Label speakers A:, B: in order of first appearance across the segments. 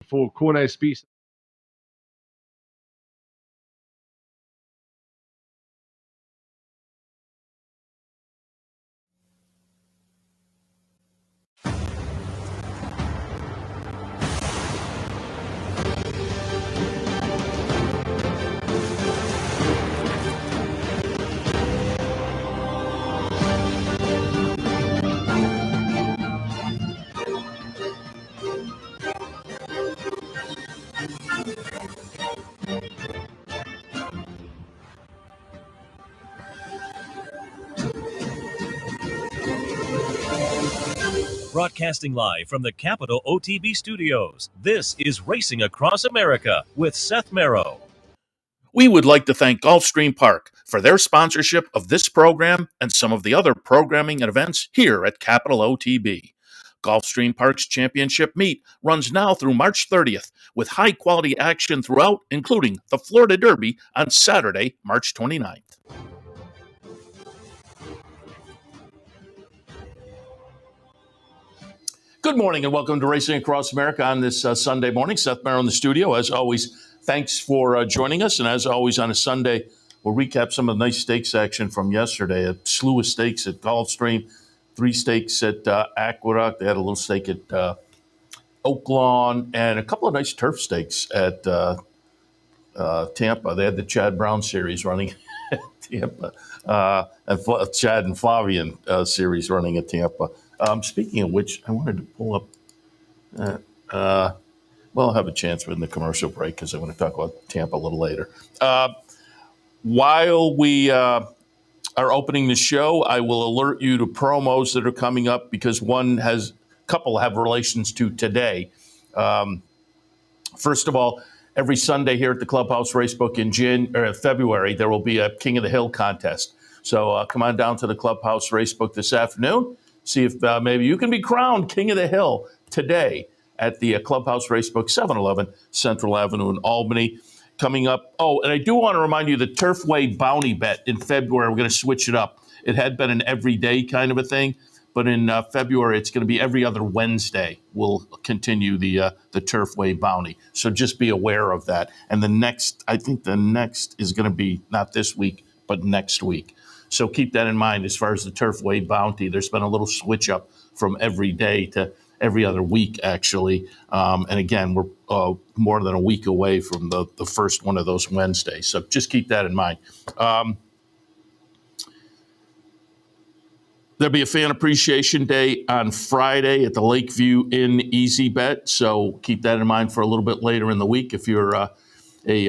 A: få kona at spise.
B: Broadcasting live from the Capital OTB studios, this is Racing Across America with Seth Merrow.
C: We would like to thank Gulfstream Park for their sponsorship of this program and some of the other programming and events here at Capital OTB. Gulfstream Park's championship meet runs now through March 30th with high-quality action throughout, including the Florida Derby on Saturday, March 29th. Good morning and welcome to Racing Across America on this Sunday morning. Seth Merrow in the studio. As always, thanks for joining us. And as always on a Sunday, we'll recap some of the nice stakes action from yesterday. A slew of stakes at Gulfstream, 3 stakes at Aqueduct. They had a little stake at Oaklawn and a couple of nice turf stakes at Tampa. They had the Chad Brown series running at Tampa, and Chad and Flavian series running at Tampa. Speaking of which, I wanted to pull up, I'll have a chance in the commercial break because I want to talk about Tampa a little later. While we are opening the show, I will alert you to promos that are coming up because couple have relations to today. First of all, every Sunday here at the Clubhouse Racebook in February, there will be a King of the Hill contest. So come on down to the Clubhouse Racebook this afternoon. See if maybe you can be crowned King of the Hill today at the Clubhouse Racebook, 711 Central Avenue in Albany. Coming up. Oh, and I do want to remind you the Turfway Bounty Bet in February. We're going to switch it up. It had been an everyday kind of a thing, but in February it's going to be every other Wednesday. We'll continue the Turfway Bounty. So just be aware of that. And I think the next is going to be not this week, but next week. So keep that in mind as far as the Turfway Bounty. There's been a little switch up from every day to every other week, actually. And again, we're more than a week away from the first one of those Wednesdays. So just keep that in mind. There'll be a Fan Appreciation Day on Friday at the Lakeview Inn Easy Bet. So keep that in mind for a little bit later in the week. If you're a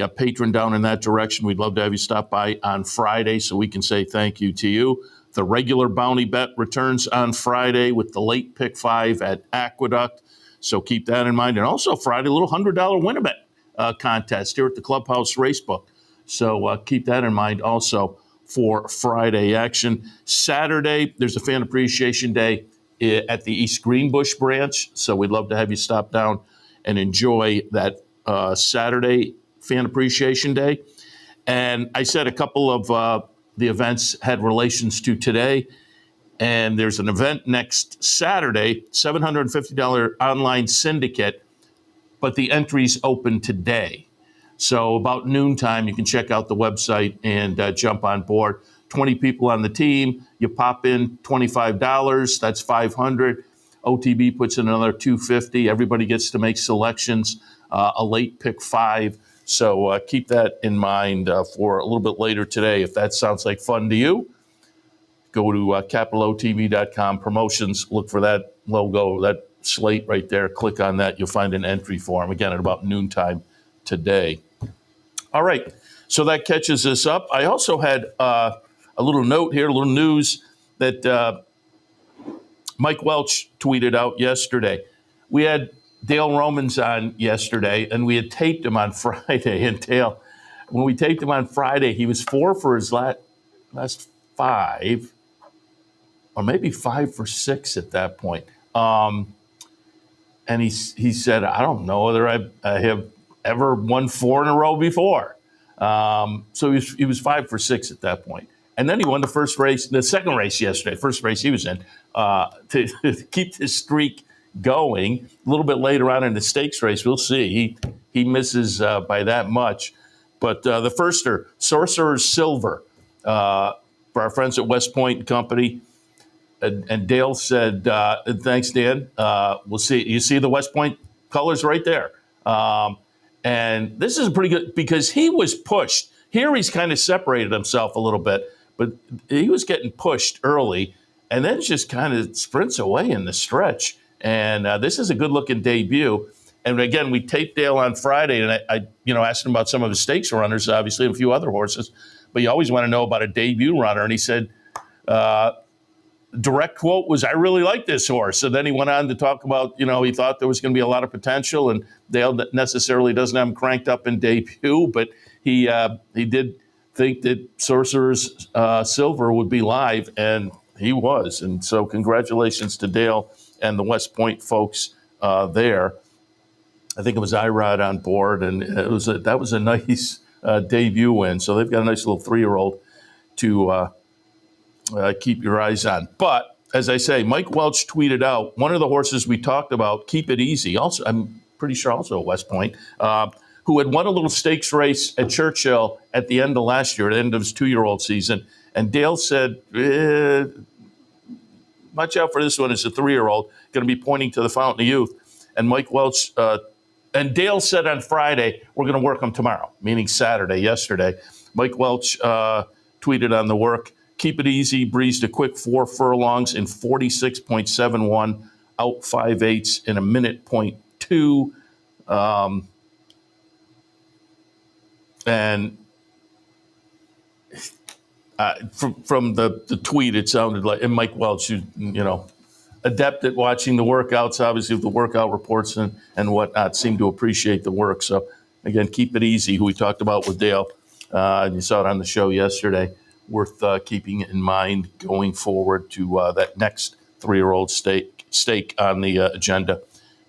C: patron down in that direction, we'd love to have you stop by on Friday so we can say thank you to you. The regular bounty bet returns on Friday with the late pick 5 at Aqueduct. So keep that in mind. And also Friday, a little $100 win-a-bet contest here at the Clubhouse Racebook. So keep that in mind also for Friday action. Saturday, there's a Fan Appreciation Day at the East Greenbush branch. So we'd love to have you stop down and enjoy that Saturday Fan Appreciation Day. And I said a couple of the events had relations to today. And there's an event next Saturday, $750 online syndicate, but the entries open today. So about noontime, you can check out the website and jump on board. 20 people on the team. You pop in $25. That's $500. OTB puts in another $250. Everybody gets to make selections. A late pick 5. So keep that in mind for a little bit later today. If that sounds like fun to you, go to capitalotv.com promotions. Look for that logo, that slate right there. Click on that. You'll find an entry form, again, at about noontime today. All right. So that catches us up. I also had a little note here, a little news that Mike Welch tweeted out yesterday. We had Dale Romans on yesterday, and we had taped him on Friday. And Dale, when we taped him on Friday, he was 4 for his last 5, or maybe 5 for 6 at that point. And he said, I don't know whether I have ever won 4 in a row before. So he was 5 for 6 at that point. And then he won the second race yesterday, first race he was in, to keep this streak going. A little bit later on in the stakes race, we'll see. He misses by that much. But the firster, Sorcerer's Silver, for our friends at West Point and Company. And Dale said, thanks, Dan. We'll see. You see the West Point colors right there. And this is pretty good because he was pushed. Here he's kind of separated himself a little bit, but he was getting pushed early and then just kind of sprints away in the stretch. And this is a good-looking debut. And again, we taped Dale on Friday, and I asked him about some of his stakes runners, obviously, and a few other horses. But you always want to know about a debut runner. And he said, direct quote was, "I really like this horse." And then he went on to talk about, he thought there was going to be a lot of potential, and Dale necessarily doesn't have him cranked up in debut, but he did think that Sorcerer's Silver would be live, and he was. And so congratulations to Dale and the West Point folks there. I think it was Irod on board, and that was a nice debut win. So they've got a nice little 3-year-old to keep your eyes on. But as I say, Mike Welch tweeted out one of the horses we talked about, Keep It Easy. Also, I'm pretty sure also at West Point, who had won a little stakes race at Churchill at the end of last year, at the end of his 2-year-old season. And Dale said, watch out for this one. It's a 3-year-old, going to be pointing to the Fountain of Youth. And Mike Welch, and Dale said on Friday, we're going to work them tomorrow, meaning Saturday, yesterday. Mike Welch tweeted on the work, Keep It Easy breezed a quick 4 furlongs in 46.71, out 5/8 in a minute .2. And from the tweet, it sounded like, and Mike Welch, adept at watching the workouts, obviously with the workout reports and whatnot, seemed to appreciate the work. So again, Keep It Easy, who we talked about with Dale, and you saw it on the show yesterday, worth keeping in mind going forward to that next 3-year-old stake on the agenda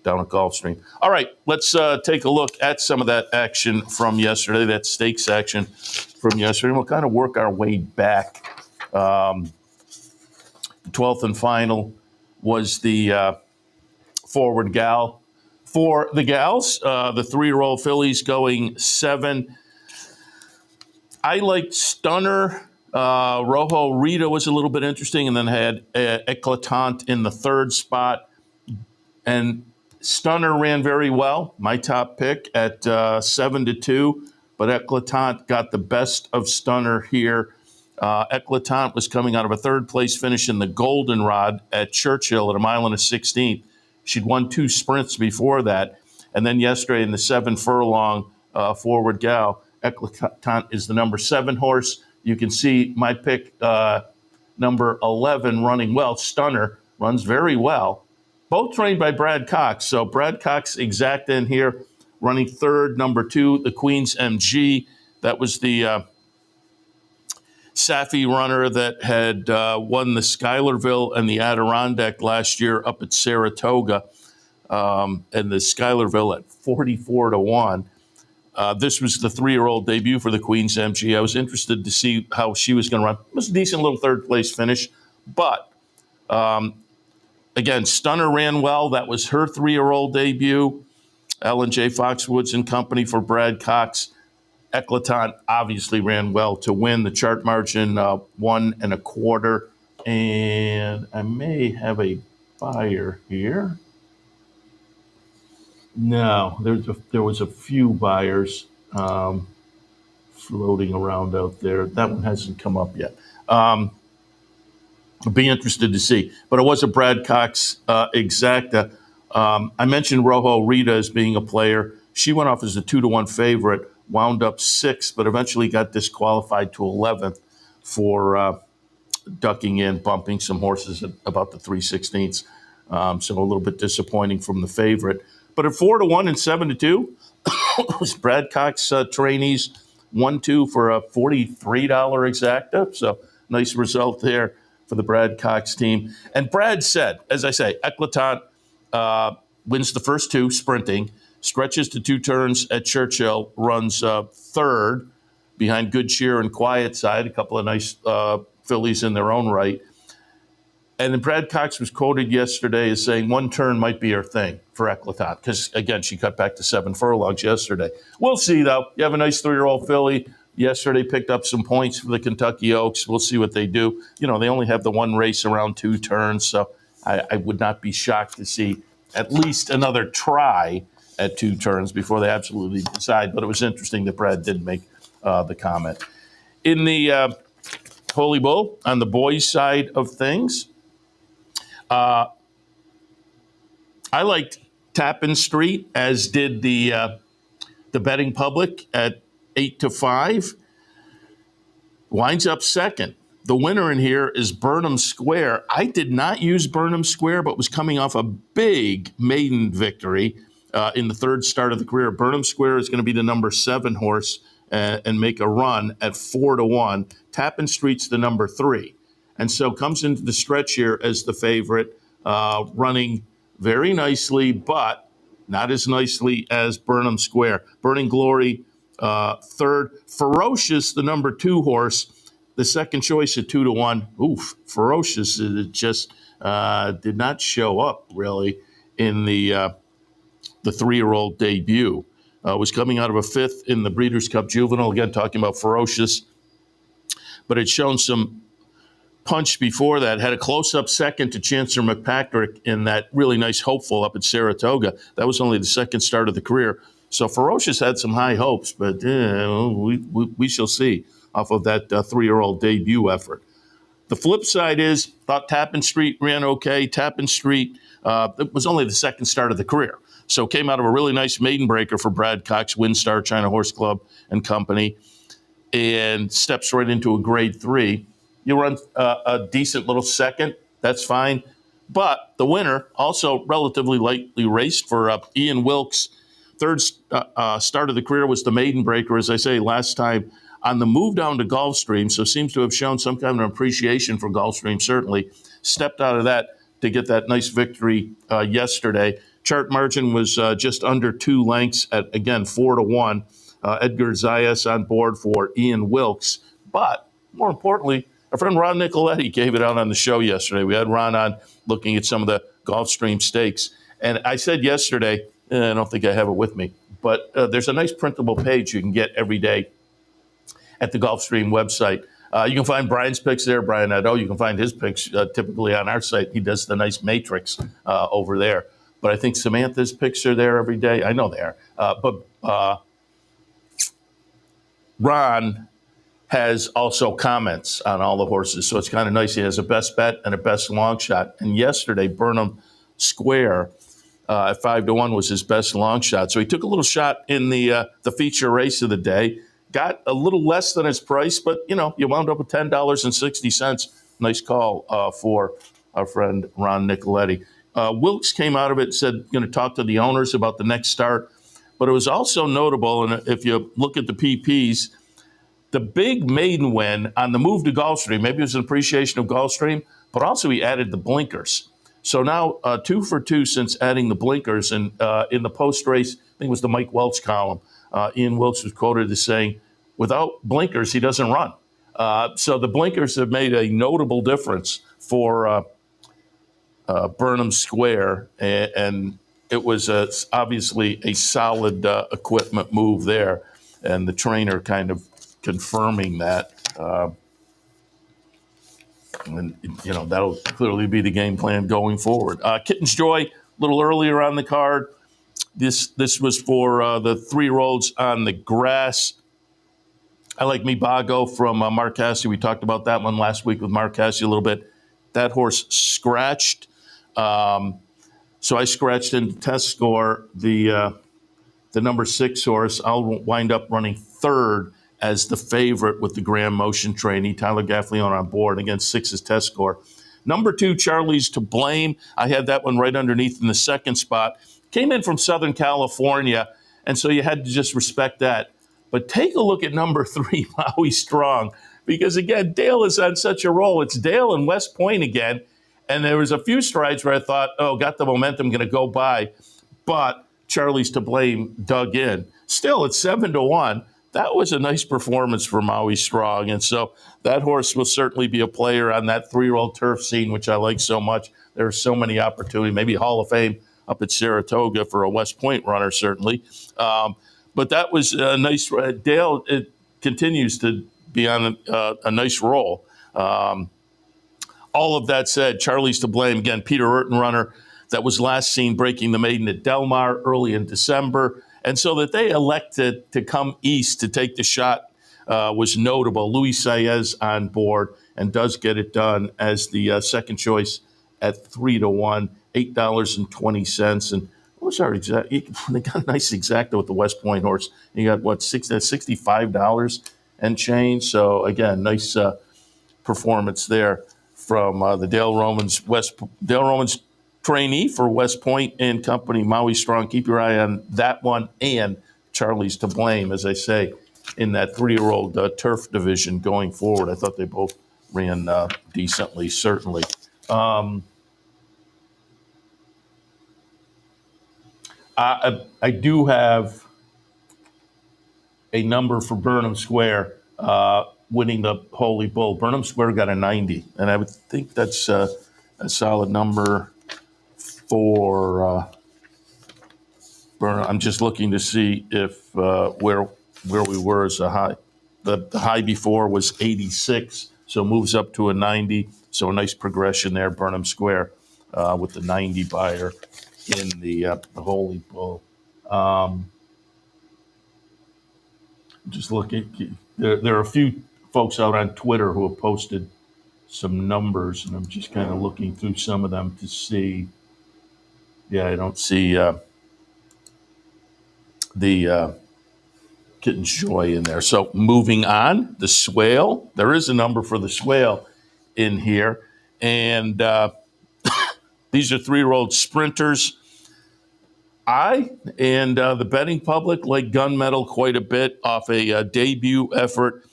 C: down at Gulfstream. All right, let's take a look at some of that action from yesterday, that stakes action from yesterday. And we'll kind of work our way back. The 12th and final was the Forward Gal. For the gals, the 3-year-old fillies going 7. I liked Stunner. Rojo Rita was a little bit interesting, and then had Eclatant in the 3rd spot. And Stunner ran very well, my top pick at 7-2, but Eclatant got the best of Stunner here. Eclatant was coming out of a 3rd place finish in the Goldenrod at Churchill at 1 1/16. She'd won 2 sprints before that. And then yesterday in the 7 furlong Forward Gal, Eclatant is the number 7 horse. You can see my pick, number 11, running well. Stunner runs very well. Both trained by Brad Cox. So Brad Cox exact in here, running 3rd, number 2, the Queen's MG. That was the Safi runner that had won the Schuylerville and the Adirondack last year up at Saratoga, and the Schuylerville at 44-1. This was the 3-year-old debut for the Queen's MG. I was interested to see how she was going to run. It was a decent little 3rd place finish, but again, Stunner ran well. That was her 3-year-old debut. Ellen J. Foxwoods and Company for Brad Cox. Eclatant obviously ran well to win. The chart margin 1 1/4. And I may have a buyer here. No, there was a few buyers floating around out there. That one hasn't come up yet. I'll be interested to see. But it was a Brad Cox exacta. I mentioned Rojo Rita as being a player. She went off as a 2-1 favorite, wound up 6th, but eventually got disqualified to 11th for ducking in, bumping some horses at about the 3/16. So a little bit disappointing from the favorite. But at 4-1 and 7-2, it was Brad Cox trainees 1-2 for a $43 exacta. So nice result there for the Brad Cox team. And Brad said, as I say, Eclatant wins the first 2 sprinting, stretches to 2 turns at Churchill, runs 3rd behind Good Cheer and Quiet Side, a couple of nice fillies in their own right. And then Brad Cox was quoted yesterday as saying one turn might be her thing for Aqueduct because, again, she cut back to 7 furlongs yesterday. We'll see, though. You have a nice 3-year-old filly. Yesterday picked up some points for the Kentucky Oaks. We'll see what they do. They only have the one race around 2 turns, so I would not be shocked to see at least another try at 2 turns before they absolutely decide. But it was interesting that Brad did make the comment. In the Holy Bull, on the boys' side of things, I liked Tappan Street, as did the betting public at 8-5. Winds up second. The winner in here is Burnham Square. I did not use Burnham Square, but was coming off a big maiden victory in the 3rd start of the career. Burnham Square is going to be the number 7 horse and make a run at 4-1. Tappan Street's the number 3. And so comes into the stretch here as the favorite, running very nicely, but not as nicely as Burnham Square. Burning Glory, 3rd. Ferocious, the number 2 horse, the second choice at 2-1. Oof, Ferocious just did not show up really in the 3-year-old debut. Was coming out of a 5th in the Breeders' Cup Juvenile. Again, talking about Ferocious. But it's shown some punch before that. Had a close-up second to Chancellor McPatrick in that really nice Hopeful up at Saratoga. That was only the 2nd start of the career. So Ferocious had some high hopes, but we shall see off of that 3-year-old debut effort. The flip side is, thought Tappan Street ran okay. Tappan Street, it was only the 2nd start of the career. So came out of a really nice maiden breaker for Brad Cox, WinStar, China Horse Club and Company, and steps right into a grade 3. You run a decent little second, that's fine. But the winner, also relatively lightly raced for Ian Wilkes. 3rd start of the career was the maiden breaker, as I say, last time on the move down to Gulfstream. So seems to have shown some kind of appreciation for Gulfstream, certainly. Stepped out of that to get that nice victory yesterday. Chart margin was just under 2 lengths at, again, 4-1. Edgar Zayas on board for Ian Wilkes. But more importantly, our friend Ron Nicoletti gave it out on the show yesterday. We had Ron on looking at some of the Gulfstream stakes. And I said yesterday, I don't think I have it with me, but there's a nice printable page you can get every day at the Gulfstream website. You can find Brian's picks there, Brian Nadeau. You can find his picks typically on our site. He does the nice matrix over there. But I think Samantha's picks are there every day. I know they are. But Ron has also comments on all the horses. So it's kind of nice. He has a best bet and a best long shot. And yesterday, Burnham Square at 5-1 was his best long shot. So he took a little shot in the feature race of the day. Got a little less than his price, but, you wound up with $10.60. Nice call for our friend Ron Nicoletti. Wilkes came out of it and said, going to talk to the owners about the next start. But it was also notable, and if you look at the PPs, the big maiden win on the move to Gulfstream, maybe it was an appreciation of Gulfstream, but also he added the blinkers. So now 2 for 2 since adding the blinkers. And in the post-race, I think it was the Mike Welch column, Ian Wilkes was quoted as saying, without blinkers, he doesn't run. So the blinkers have made a notable difference for Burnham Square, and it was obviously a solid equipment move there, and the trainer kind of confirming that. And, that'll clearly be the game plan going forward. Kitten's Joy, a little earlier on the card. This was for the 3-year-olds on the grass. I like Mibago from Mark Cassidy. We talked about that one last week with Mark Cassidy a little bit. That horse scratched. So I scratched into test score the number 6 horse. I'll wind up running 3rd as the favorite with the Graham Motion trainee, Tyler Gaffleone on board against 6's test score. Number 2, Charlie's to Blame. I had that one right underneath in the 2nd spot. Came in from Southern California, and so you had to just respect that. But take a look at number 3, Maui Strong, because, again, Dale is on such a roll. It's Dale and West Point again, and there was a few strides where I thought, got the momentum, going to go by. But Charlie's to Blame dug in. Still, it's 7-1. that was a nice performance for Maui Strong. And so that horse will certainly be a player on that 3-year-old turf scene, which I like so much. There are so many opportunities, maybe Hall of Fame up at Saratoga for a West Point runner, certainly. But that was a nice. Dale, it continues to be on a nice roll. All of that said, Charlie's to blame. Again, Peter Urton runner that was last seen breaking the maiden at Del Mar early in December. And so that they elected to come east to take the shot was notable. Luis Saez on board and does get it done as the second choice at 3-1, $8.20. And what was our exact? They got a nice exacta with the West Point horse. You got what, $65 and change. So again, nice performance there from the Dale Romans trainee for West Point and Company, Maui Strong. Keep your eye on that one and Charlie's to blame, as I say, in that 3-year-old turf division going forward. I thought they both ran decently, certainly. I do have a number for Burnham Square winning the Holy Bull. Burnham Square got a 90, and I would think that's a solid number for Burnham. I'm just looking to see if where we were as a high. The high before was 86, so moves up to a 90. So a nice progression there, Burnham Square, with the 90 buyer in the Holy Bull. Just looking, there are a few folks out on Twitter who have posted some numbers, and I'm just kind of looking through some of them to see. Yeah, I don't see the Kitten's Joy in there. So moving on, the Swale. There is a number for the Swale in here, and these are 3-year-old sprinters. I and the betting public like Gunmetal quite a bit off a debut effort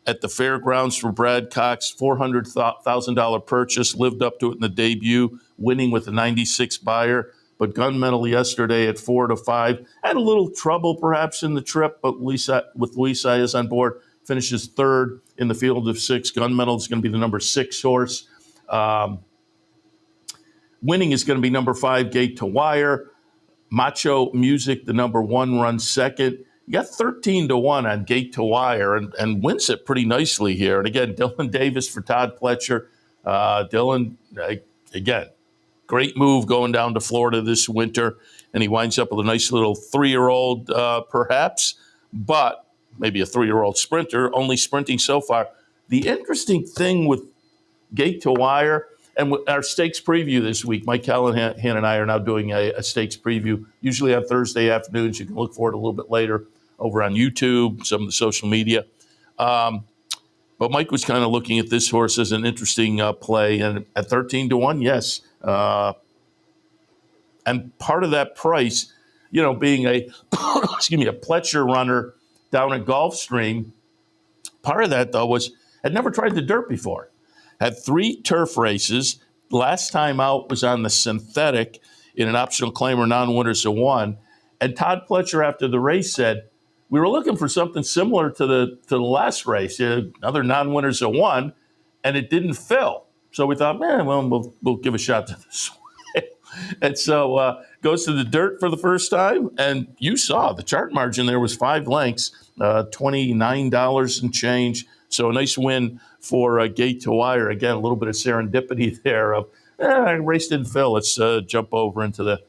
C: at the fairgrounds for Brad Cox, $400,000 purchase, lived up to it in the debut, winning with a 96 buyer. But Gunmetal yesterday at 4-5 had a little trouble perhaps in the trip, but with Luis Saez on board, finishes third in the field of 6. Gunmetal is going to be the number 6 horse. Winning is going to be number 5, Gate to Wire. Macho Music, the number 1, runs second. You got 13-1 on Gate to Wire and wins it pretty nicely here. And again, Dylan Davis for Todd Pletcher. Dylan, again, great move going down to Florida this winter. And he winds up with a nice little 3-year-old perhaps, but maybe a 3-year-old sprinter, only sprinting so far. The interesting thing with Gate to Wire, and with our stakes preview this week, Mike Callahan and I are now doing a stakes preview, usually on Thursday afternoons. You can look for it a little bit later over on YouTube, some of the social media. But Mike was kind of looking at this horse as an interesting play. And at 13-1, yes. And part of that price, being a, a Pletcher runner down at Gulfstream, part of that, though, was had never tried the dirt before. Had 3 turf races. Last time out was on the synthetic in an optional claimer, non-winners of 1. And Todd Pletcher, after the race, said, we were looking for something similar to the last race, another non-winners of 1, and it didn't fill. So we thought, we'll give a shot to this. And so goes to the dirt for the first time, and you saw the chart margin there was 5 lengths, $29 and change. So a nice win for Gate to Wire. Again, a little bit of serendipity there of, race didn't fill. Let's jump over into the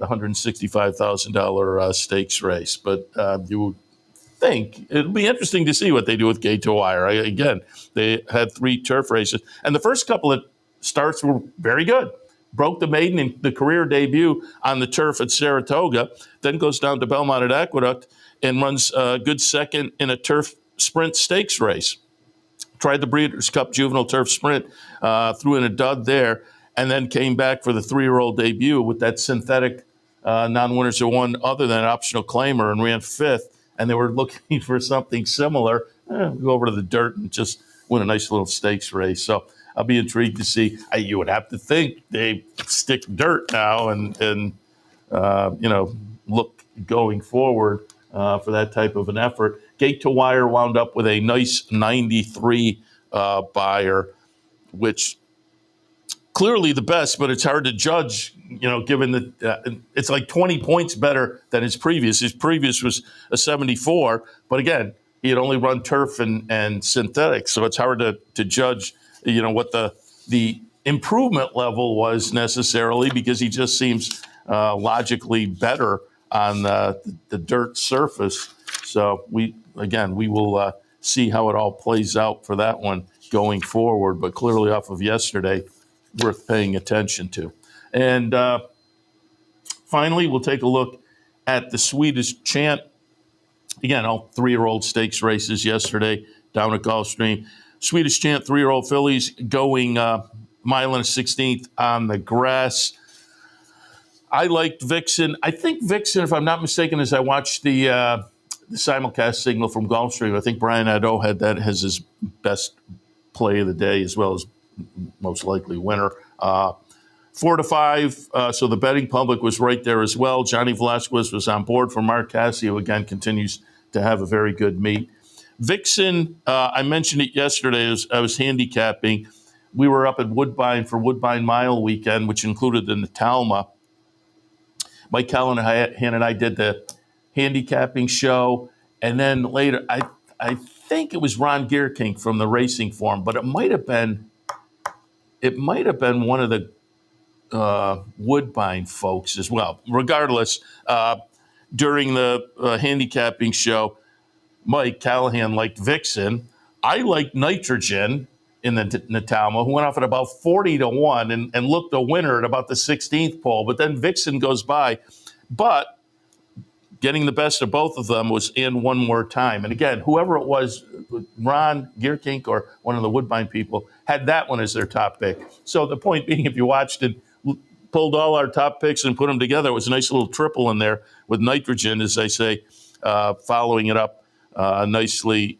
C: $165,000 stakes race. But you would think it'll be interesting to see what they do with Gate to Wire. Again, they had 3 turf races. And the first couple of starts were very good. Broke the maiden in the career debut on the turf at Saratoga, then goes down to Belmont at Aqueduct and runs a good second in a turf sprint stakes race. Tried the Breeders' Cup Juvenile Turf Sprint, threw in a dud there, and then came back for the 3-year-old debut with that synthetic non-winners of 1 other than an optional claimer and ran 5th. And they were looking for something similar. Go over to the dirt and just win a nice little stakes race. So I'll be intrigued to see. You would have to think they stick dirt now and look going forward. for that type of an effort. Gate to wire wound up with a nice 93 buyer, which clearly the best, but it's hard to judge, given that it's like 20 points better than his previous. His previous was a 74, but again, he had only run turf and synthetic, so it's hard to judge, what the improvement level was necessarily, because he just seems logically better on the dirt surface. So we will see how it all plays out for that one going forward, but clearly off of yesterday, worth paying attention to. And finally, we'll take a look at the Swedish Chant. Again, all 3-year-old stakes races yesterday down at Gulfstream. Swedish Chant 3-year-old fillies going mile and a 16th on the grass. I liked Vixen. I think Vixen, if I'm not mistaken, as I watched the simulcast signal from Gulfstream, I think Brian Nadeau had that as his best play of the day, as well as most likely winner. 4 to 5, so the betting public was right there as well. Johnny Velasquez was on board for Mark Cassie, who again continues to have a very good meet. Vixen, I mentioned it yesterday as I was handicapping. We were up at Woodbine for Woodbine Mile weekend, which included the Natalma. Mike Callahan and I did the handicapping show, and then later, I think it was Ron Gierking from the Racing Forum, but it might have been one of the Woodbine folks as well. Regardless, during the handicapping show, Mike Callahan liked Vixen. I liked Nitrogen in the Natalma, who went off at about 40 to 1 and looked a winner at about the 16th pole. But then Vixen goes by. But getting the best of both of them was in one more time. And again, whoever it was, Ron Gierking or one of the Woodbine people, had that one as their top pick. So the point being, if you watched it, pulled all our top picks and put them together, it was a nice little triple in there with Nitrogen, as I say, following it up nicely,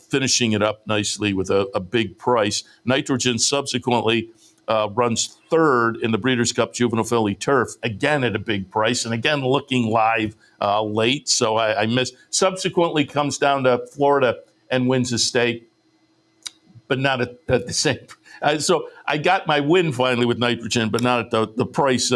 C: finishing it up nicely with a big price. Nitrogen subsequently runs third in the Breeders' Cup Juvenile Filly Turf, again at a big price, and again looking live late. So I missed. Subsequently comes down to Florida and wins a stake, but not at the same. So I got my win finally with Nitrogen, but not at the price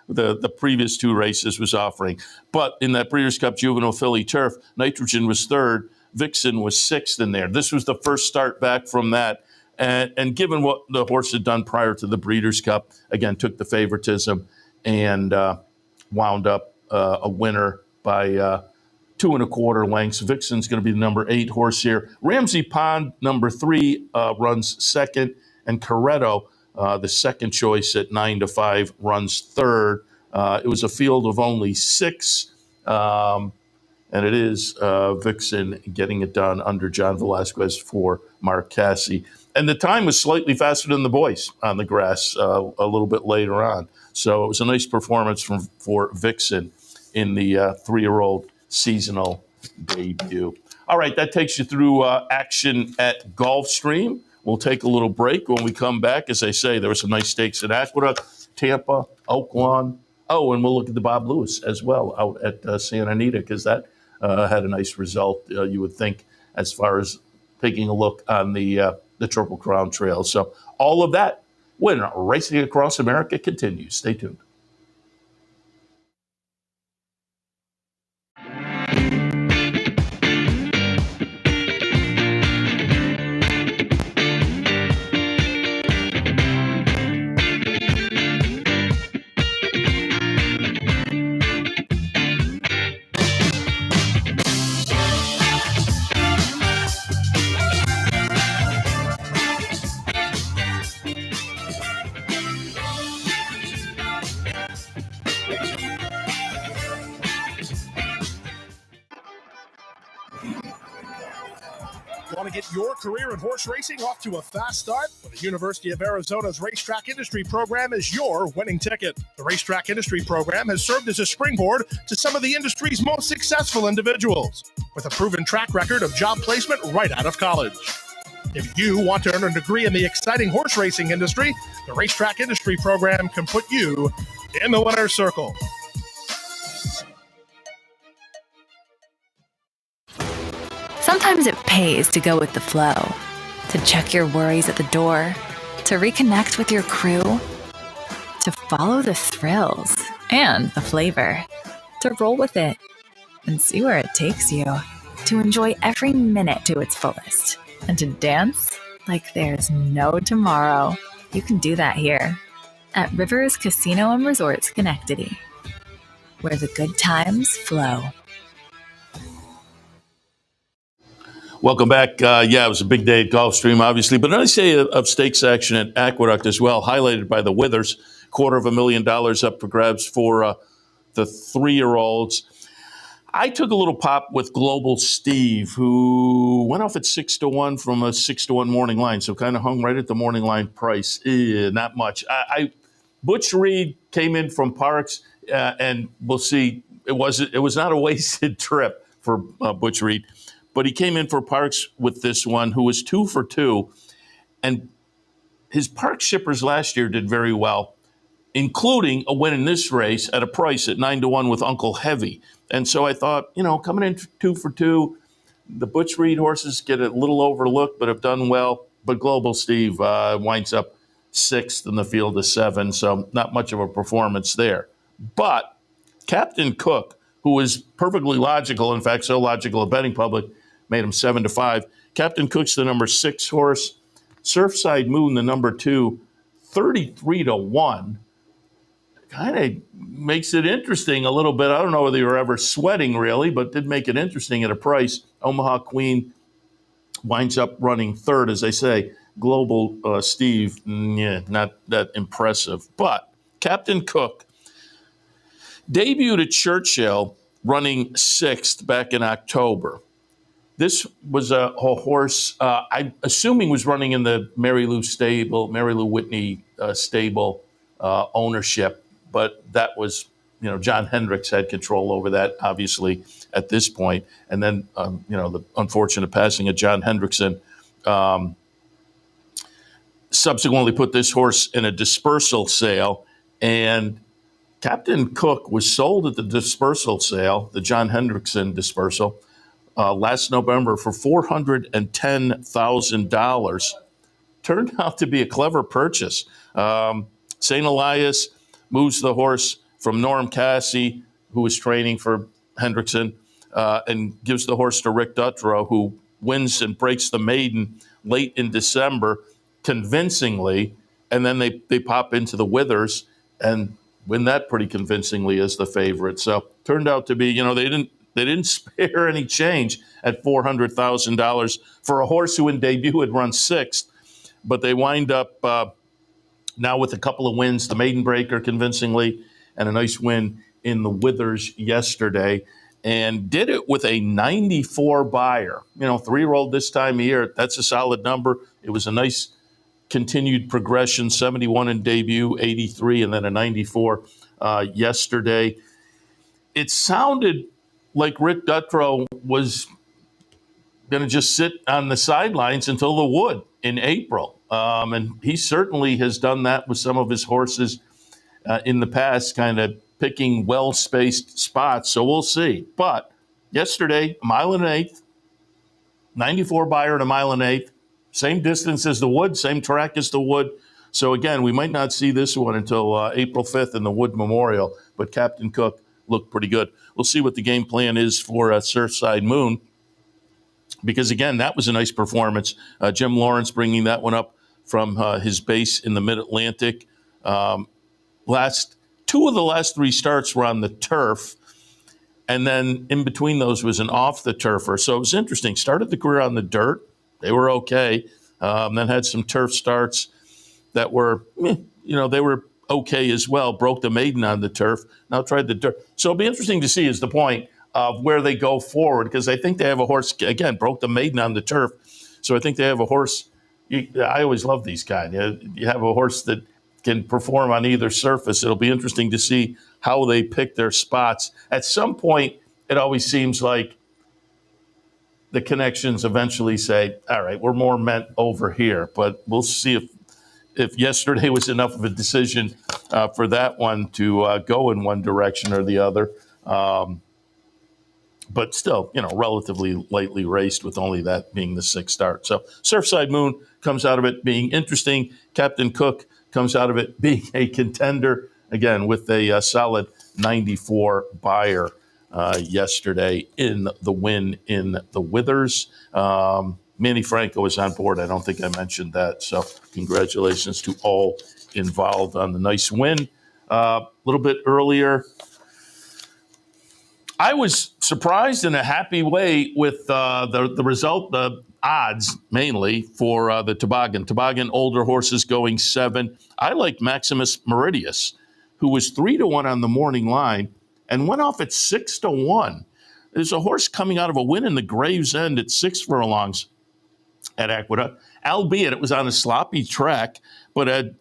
C: the previous two races was offering. But in that Breeders' Cup Juvenile Filly Turf, Nitrogen was third, Vixen was sixth in there. This was the first start back from that. And given what the horse had done prior to the Breeders' Cup, again, took the favoritism and wound up a winner by 2 1/4 lengths. Vixen's going to be the number 8 horse here. Ramsey Pond, number 3, runs second. And Corretto, the second choice at 9 to 5, runs third. It was a field of only 6. And it is Vixen getting it done under John Velasquez for Mark Cassie. And the time was slightly faster than the boys on the grass a little bit later on. So it was a nice performance for Vixen in the 3-year-old seasonal debut. All right, that takes you through action at Gulfstream. We'll take a little break. When we come back, as I say, there were some nice stakes at Aqueduct, Tampa, Oaklawn. Oh, and we'll look at the Bob Lewis as well out at Santa Anita, because that had a nice result, you would think, as far as taking a look on the Triple Crown Trail. So all of that when Racing Across America continues. Stay tuned.
A: Want to get your career in horse racing off to a fast start? Well, the University of Arizona's Racetrack Industry Program is your winning ticket. The Racetrack Industry Program has served as a springboard to some of the industry's most successful individuals, with a proven track record of job placement right out of college. If you want to earn a degree in the exciting horse racing industry, the Racetrack Industry Program can put you in the winner's circle.
D: Sometimes it pays to go with the flow, to check your worries at the door, to reconnect with your crew, to follow the thrills and the flavor, to roll with it and see where it takes you, to enjoy every minute to its fullest, and to dance like there's no tomorrow. You can do that here at Rivers Casino and Resort Schenectady, where the good times flow.
C: Welcome back. It was a big day at Gulfstream, obviously, but I say of stakes action at Aqueduct as well, highlighted by the Withers, $250,000 up for grabs for the 3-year-olds. I took a little pop with Global Steve, who went off at 6-1 from a 6-1 morning line, so kind of hung right at the morning line price. Not much. Butch Reed came in from Parks, and we'll see. It was not a wasted trip for Butch Reed. But he came in for Parks with this one, who was 2 for 2. And his Park shippers last year did very well, including a win in this race at a price at 9-1 with Uncle Heavy. And so I thought, coming in 2 for 2, the Butch Reed horses get a little overlooked, but have done well. But Global Steve winds up 6th in the field of 7, so not much of a performance there. But Captain Cook, who was perfectly logical, in fact, so logical a betting public, made him 7-5. Captain Cook's the number 6 horse. Surfside Moon, the number 2, 33-1. Kind of makes it interesting a little bit. I don't know whether you were ever sweating, really, but did make it interesting at a price. Omaha Queen winds up running 3rd, as I say. Global Steve, not that impressive. But Captain Cook debuted at Churchill running 6th back in October. This was a horse, I'm assuming was running in the Mary Lou Whitney stable ownership, but that was, John Hendricks had control over that, obviously, at this point. And then, the unfortunate passing of John Hendrickson subsequently put this horse in a dispersal sale, and Captain Cook was sold at the dispersal sale, the John Hendrickson dispersal, last November for $410,000. Turned out to be a clever purchase. St. Elias moves the horse from Norm Cassie, who was training for Hendrickson, and gives the horse to Rick Dutrow, who wins and breaks the maiden late in December convincingly, and then they pop into the Withers and win that pretty convincingly as the favorite. So turned out to be, they didn't spare any change at $400,000 for a horse who in debut had run 6th, but they wind up now with a couple of wins, the Maiden Breaker convincingly, and a nice win in the Withers yesterday, and did it with a 94 buyer. 3-year-old this time of year, that's a solid number. It was a nice continued progression, 71 in debut, 83, and then a 94 yesterday. It sounded like Rick Dutrow was going to just sit on the sidelines until the Wood in April. And he certainly has done that with some of his horses in the past, kind of picking well-spaced spots. So we'll see. But yesterday, 1 1/8, 94 buyer at 1 1/8, same distance as the Wood, same track as the Wood. So again, we might not see this one until April 5th in the Wood Memorial, but Captain Cook looked pretty good. We'll see what the game plan is for Surfside Moon, because again, that was a nice performance. Jim Lawrence bringing that one up from his base in the Mid-Atlantic. Two of the last 3 starts were on the turf, and then in between those was an off-the-turfer. So it was interesting. Started the career on the dirt. They were okay. Then had some turf starts that were, they were okay as well. Broke the maiden on the turf. Now tried the dirt. So it'll be interesting to see is the point of where they go forward, because I think they have a horse, again, broke the maiden on the turf. So I think they have a horse. I always love these kind. You have a horse that can perform on either surface. It'll be interesting to see how they pick their spots. At some point, it always seems like the connections eventually say, all right, we're more meant over here. But we'll see if yesterday was enough of a decision for that one to go in one direction or the other. but still, relatively lightly raced with only that being the sixth start. So Surfside Moon comes out of it being interesting. Captain Cook comes out of it being a contender, again, with a solid 94 buyer yesterday in the win in the Withers. Manny Franco was on board. I don't think I mentioned that. So congratulations to all involved on the nice win. A little bit earlier, I was surprised in a happy way with the result, the odds mainly for the Toboggan. Toboggan, older horses going 7. I like Maximus Meridius, who was 3-1 on the morning line and went off at 6-1. There's a horse coming out of a win in the Gravesend at 6 furlongs at Aqueduct, albeit it was on a sloppy track, but had,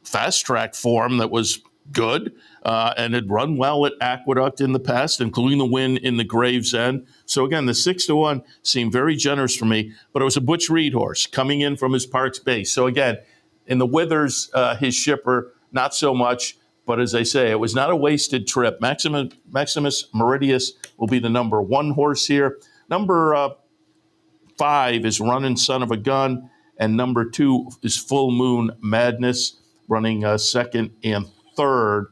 C: fast track form that was good and had run well at Aqueduct in the past, including the win in the Gravesend. So again, the 6-1 seemed very generous for me, but it was a Butch Reed horse coming in from his Parks base. So again, in the Withers, his shipper, not so much. But as I say, it was not a wasted trip. Maximus Meridius will be the number 1 horse here. Number 5 is Running Son of a Gun, and number 2 is Full Moon Madness, running second and third.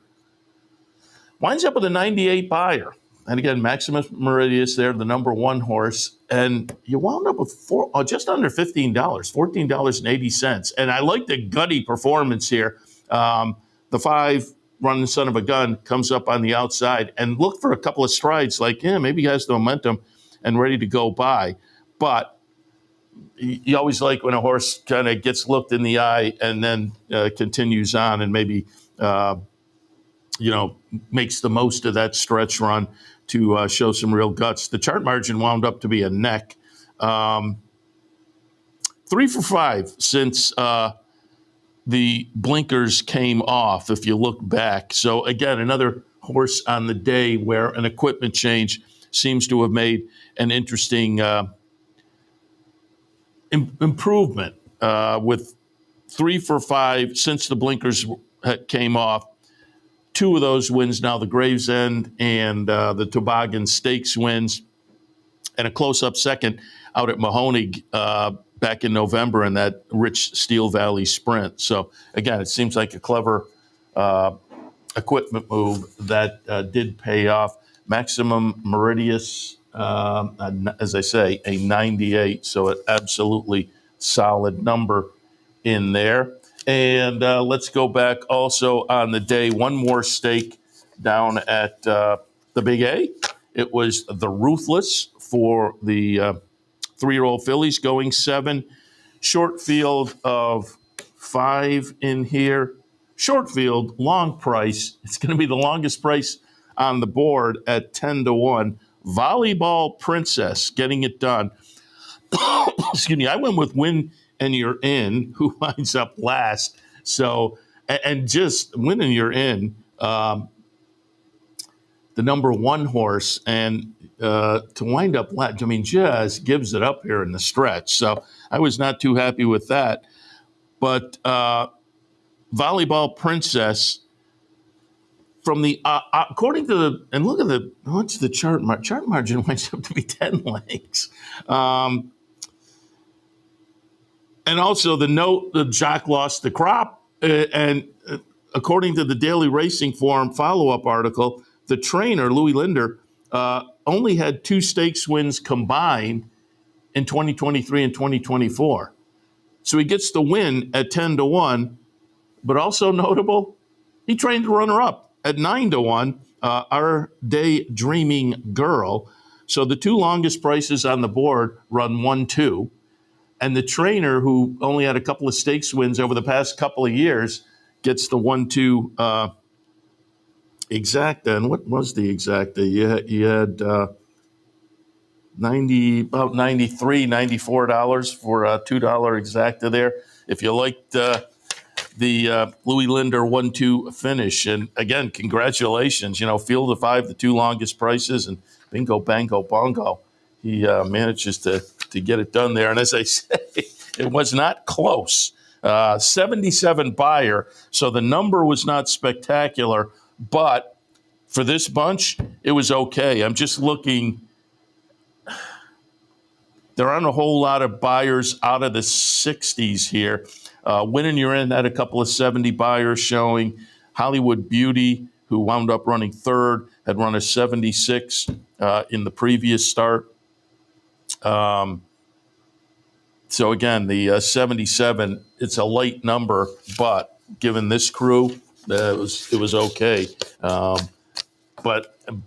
C: Winds up with a 98 buyer. And again, Maximus Meridius there, the number 1 horse. And you wound up with just under $15, $14.80. And I like the gutty performance here. The 5, Running Son of a Gun, comes up on the outside and look for a couple of strides like, maybe he has the momentum and ready to go by. But you always like when a horse kind of gets looked in the eye and then continues on and maybe, makes the most of that stretch run to show some real guts. The chart margin wound up to be a neck. 3 for 5 since the blinkers came off, if you look back. So again, another horse on the day where an equipment change seems to have made an interesting improvement with 3 for 5 since the blinkers came off. 2 of those wins now, the Gravesend and the Toboggan Stakes wins, and a close-up second out at Mahoning back in November in that rich Steel Valley Sprint. So again, it seems like a clever equipment move that did pay off. Maximum Meridius, as I say, a 98, so an absolutely solid number in there. And let's go back also on the day, one more stake down at the Big A. It was the Ruthless for the 3-year-old fillies going 7. Short field of 5 in here. Short field, long price. It's going to be the longest price on the board at 10-1. Volleyball Princess getting it done. Excuse me. I went with Win and You're In, who winds up last. So, and just Win and You're In, the number 1 horse, and to wind up last, just gives it up here in the stretch. So I was not too happy with that. But Volleyball Princess, from the according to and look at what's the chart margin winds up to be 10 lengths. And also the note, the jock lost the crop. And according to the Daily Racing Form follow-up article, the trainer, Louis Linder, only had 2 stakes wins combined in 2023 and 2024. So he gets the win at 10-1, but also notable, he trained the runner-up at 9-1, Our Daydreaming Girl. So the 2 longest prices on the board run 1-2. And the trainer, who only had a couple of stakes wins over the past couple of years, gets the 1-2 exacta. And what was the exacta? You had about $93, $94 for a $2 exacta there. If you liked the Louis Linder 1-2 finish. And again, congratulations. Field of 5, the 2 longest prices, and bingo, bango, bongo. He manages to get it done there. And as I say, it was not close. 77 buyer, so the number was not spectacular, but for this bunch, it was okay. I'm just looking. There aren't a whole lot of buyers out of the 60s here. Winning You're In had a couple of 70 buyers showing. Hollywood Beauty, who wound up running third, had run a 76 in the previous start. So again, the 77, it's a light number, but given this crew, it was okay.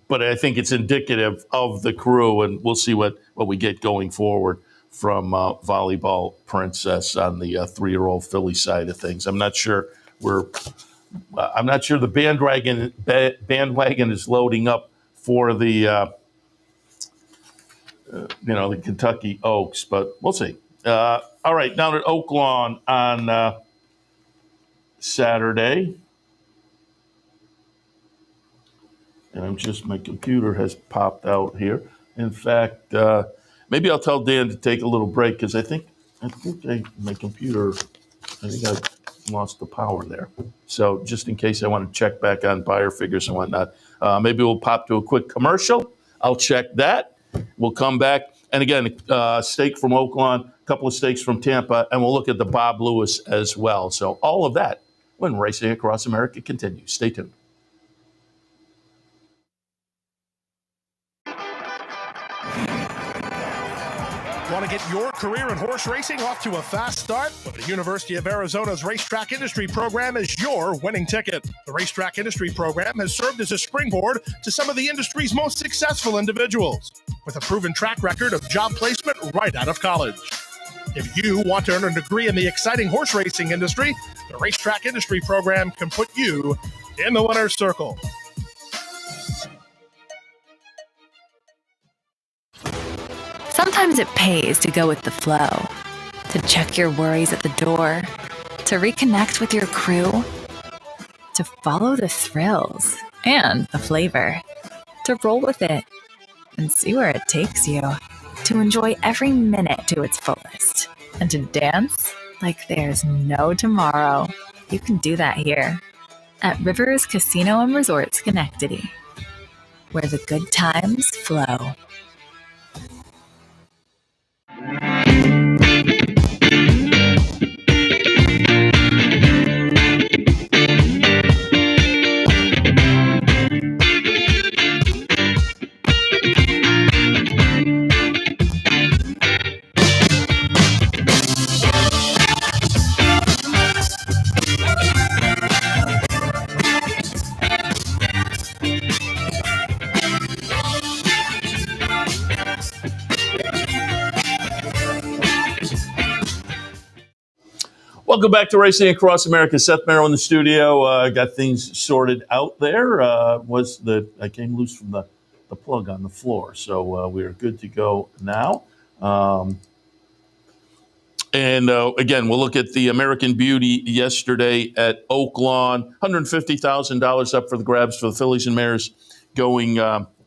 C: But I think it's indicative of the crew, and we'll see what we get going forward from Volleyball Princess on the 3-year-old filly side of things. I'm not sure the bandwagon is loading up for the the Kentucky Oaks, but we'll see. All right, down at Oaklawn on Saturday. And my computer has popped out here. In fact, maybe I'll tell Dan to take a little break because I think my computer, I think I lost the power there. So just in case I want to check back on buyer figures and whatnot, maybe we'll pop to a quick commercial. I'll check that. We'll come back. And again, steak from Oaklawn, a couple of steaks from Tampa, and we'll look at the Bob Lewis as well. So all of that when Racing Across America continues. Stay tuned.
A: Want to get your career in horse racing off to a fast start? Well, the University of Arizona's Racetrack Industry Program is your winning ticket. The Racetrack Industry Program has served as a springboard to some of the industry's most successful individuals, with a proven track record of job placement right out of college. If you want to earn a degree in the exciting horse racing industry, the Racetrack Industry Program can put you in the winner's circle.
D: Sometimes it pays to go with the flow, to check your worries at the door, to reconnect with your crew, to follow the thrills and the flavor, to roll with it and see where it takes you, to enjoy every minute to its fullest, and to dance like there's no tomorrow. You can do that here at Rivers Casino and Resort Schenectady, where the good times flow.
C: Welcome back to Racing Across America. Seth Merrow in the studio. Got things sorted out there. I came loose from the plug on the floor, so we are good to go now. Again, we'll look at the American Beauty yesterday at Oaklawn. $150,000 up for the grabs for the fillies and mares going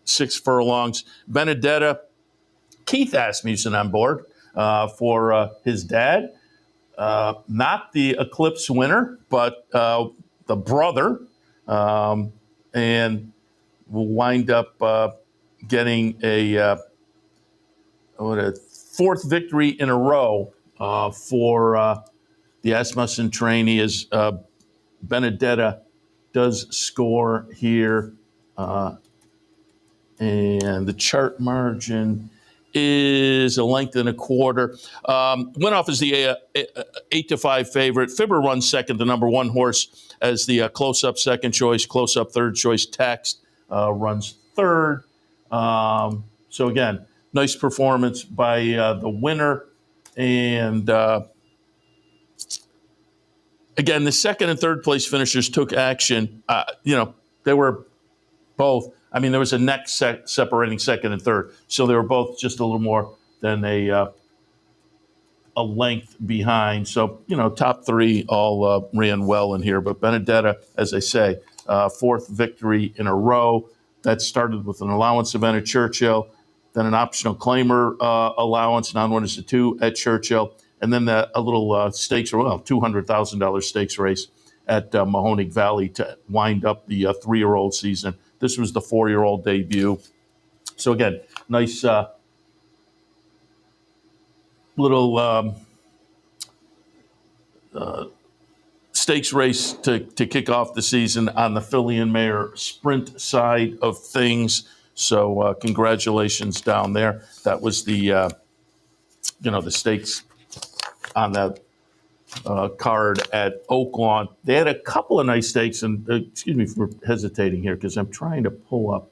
C: 6 furlongs. Benedetta, Keith Asmussen on board for his dad. Not the Eclipse winner, but the brother, and will wind up getting a 4th victory in a row for the Asmussen trainee as Benedetta does score here. And the chart margin is a length and a quarter. Went off as the 8-5 favorite. Fibber runs second, the number 1 horse, as the close-up second choice, close-up third choice. Text runs third. So again, nice performance by the winner. And again, the second and third place finishers took action. They were both. I mean, there was a neck separating second and third, so they were both just a little more than a length behind. So, top 3 all ran well in here. But Benedetta, as I say, 4th victory in a row. That started with an allowance event at Churchill, then an optional claimer allowance, non-winners to 2 at Churchill, and then a little stakes, $200,000 stakes race at Mahoning Valley to wind up the 3-year-old season. This was the 4-year-old debut. So again, nice little stakes race to kick off the season on the Philly and Mayer sprint side of things. So congratulations down there. That was the the stakes on that card at Oaklawn. They had a couple of nice stakes, and excuse me for hesitating here because I'm trying to pull up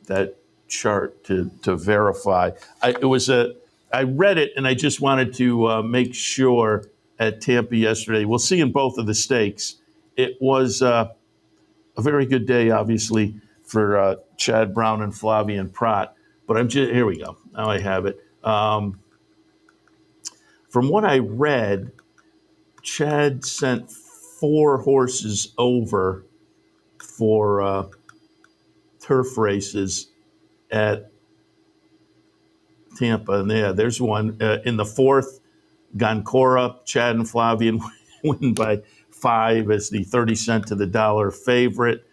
C: that chart to verify. I read it and I just wanted to make sure at Tampa yesterday. We'll see in both of the stakes. It was a very good day, obviously, for Chad Brown and Flavien Prat. But here we go. Now I have it. From what I read, Chad sent 4 horses over for turf races at Tampa. And there's one. In the 4th, Goncora, Chad and Flavien win by 5 as the 30 cent to the dollar favorite.